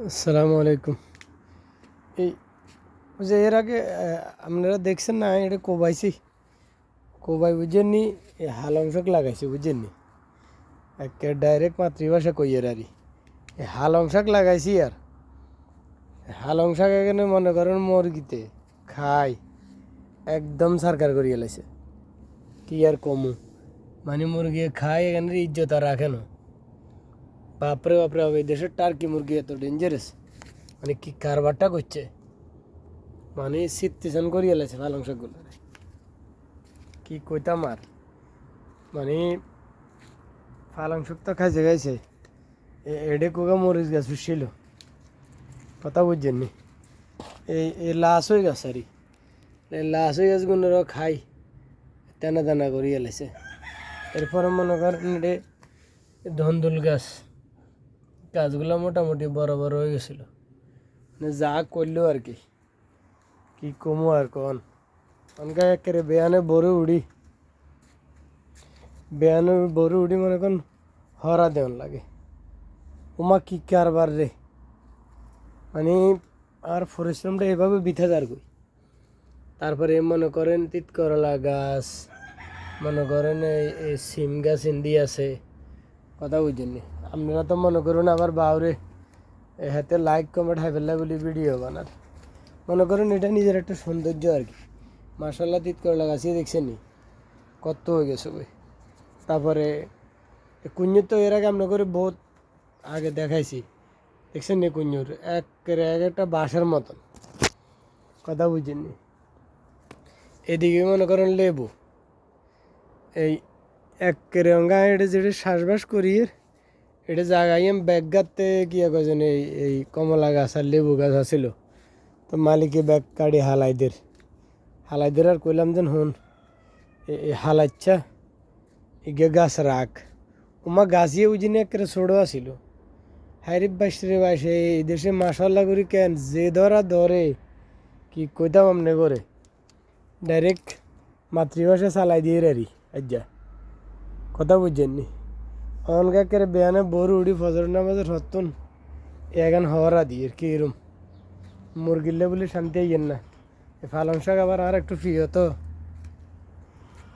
আসসালামু আলাইকুম। এই যে এর আগে আপনারা দেখছেন না, এটা কোবাইছি, কোবাই বুঝেননি, এই হালং শাক লাগাইছি বুঝেননি, একে ডাইরেক্ট মাতৃভাষা কইয়ের আরই এই হালং শাক লাগাইছি। আর হালং শাক এখানে মনে করেন মুরগিতে খাই একদম সরকার করিয়ে লাইছে। কি আর কমু, মানে মুরগি খাই এখানে ইজ্জত আর রাখে না। বাপরে বাপরে, এই দেশের টার্কি মুরগি এত ডেঞ্জারাস, মানে কি কারবারটা করছে, মানে সিটিজেন করিয়ে লাইছে পালং শাকগুলো। কি কইতাম আর, মানে পালং শাক তো খাইছে খাইছে, এডে কোগা মরিচ গাছ উঠছিল, কথা বুঝছেন নি? এই লাশ হয়ে গেছে আর এই লাশ হয়ে গেছে গুণেরও খাই টানা টানা করিয়ে লাইছে। এরপরে মনে করেন এডে ধন্দুল গাছ, গাছগুলো মোটামুটি বড় বড় হয়ে গেছিল, মানে যা করলো আর কি, কি কমু আর কন। অনকা একেবারে বেয়ানে বড় উড়ি মনে করেন হরা দেওয়ান লাগে। উমা কি কারবার রে, মানে আর পরিশ্রমটা এভাবে বিথা যার কই। তারপরে মনে করেন তিত করলা গাছ, মনে করেন এই সিম গাছ ইন্দি আছে, কথা বুঝছেন নি? আপনারা তো মনে করুন আবার বাউরে হাতে লাইক কমেন্ট হাই ফেললা বলি ভিডিও বানার, মনে করেন এটা নিজের একটা সৌন্দর্য আর কি। মার্শাল্লাহ তিত করলা গাছই দেখছেন নি কত হয়ে গেছে বই। তারপরে কুঞ্জুর তো এর আগে আমরা করে বহুত আগে দেখাইছি, দেখছেন নি কুঞ্জুর এক একটা বাঁশের মতন, কথা বুঝেননি? এদিকে মনে করেন লেবু, এই এক অঙ্গা এটা যেটা শ্বাসবাস করি এটা জায়গায় ব্যাগ গাতে কিয়া কজন এই কমলা গাছ আর লেবু গাছ আছিল, তো মালিকে ব্যাগ কাড়ি হালাইদের আর কইলাম যেন হুন এই হালাচ্ছা ইগে গাছ রাখ। উমা গাছিয়ে উজিনে একেবারে ছোড়ো আসিল। হাইরে বাইশ রে বাইশ, এই দেশে মাসাল্লা করি কেন যে ধরে কি কইতাম আমনে করে ডাইরেক্ট মাতৃভাষা চালাই দিয়ে রি আজ্জা, কথা বুঝছেননি? অনকা করে বেয়ানে বড় উড়ি ফজর নামাজের হতুন এগান হওয়ারা দিয়ে কি এরম মুরগিলে বলে শান্তি আইয়েন না। পালং শাক আবার আর একটু প্রিয় তো,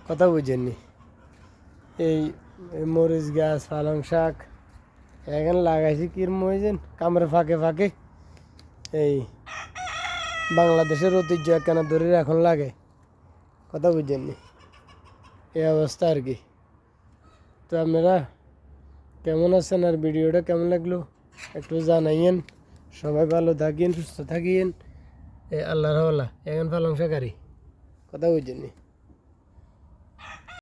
কথা বুঝছেননি? এই মরিচ গাছ পালং শাক এখানে লাগাইছি কিরম হয়েছেন কামড়ে ফাঁকে ফাঁকে, এই বাংলাদেশের ঐতিহ্য একখানা ধরে এখন লাগে, কথা বুঝছেননি? এই অবস্থা আর কি। তো আপনারা কেমন আছেন আর ভিডিওটা কেমন লাগলো একটু জানাইয়েন। সবাই ভালো থাকিয়েন, সুস্থ থাকিয়েন। আল্লাহর হাওলা এখন পালং শাকারি, কথা বুঝছেননি?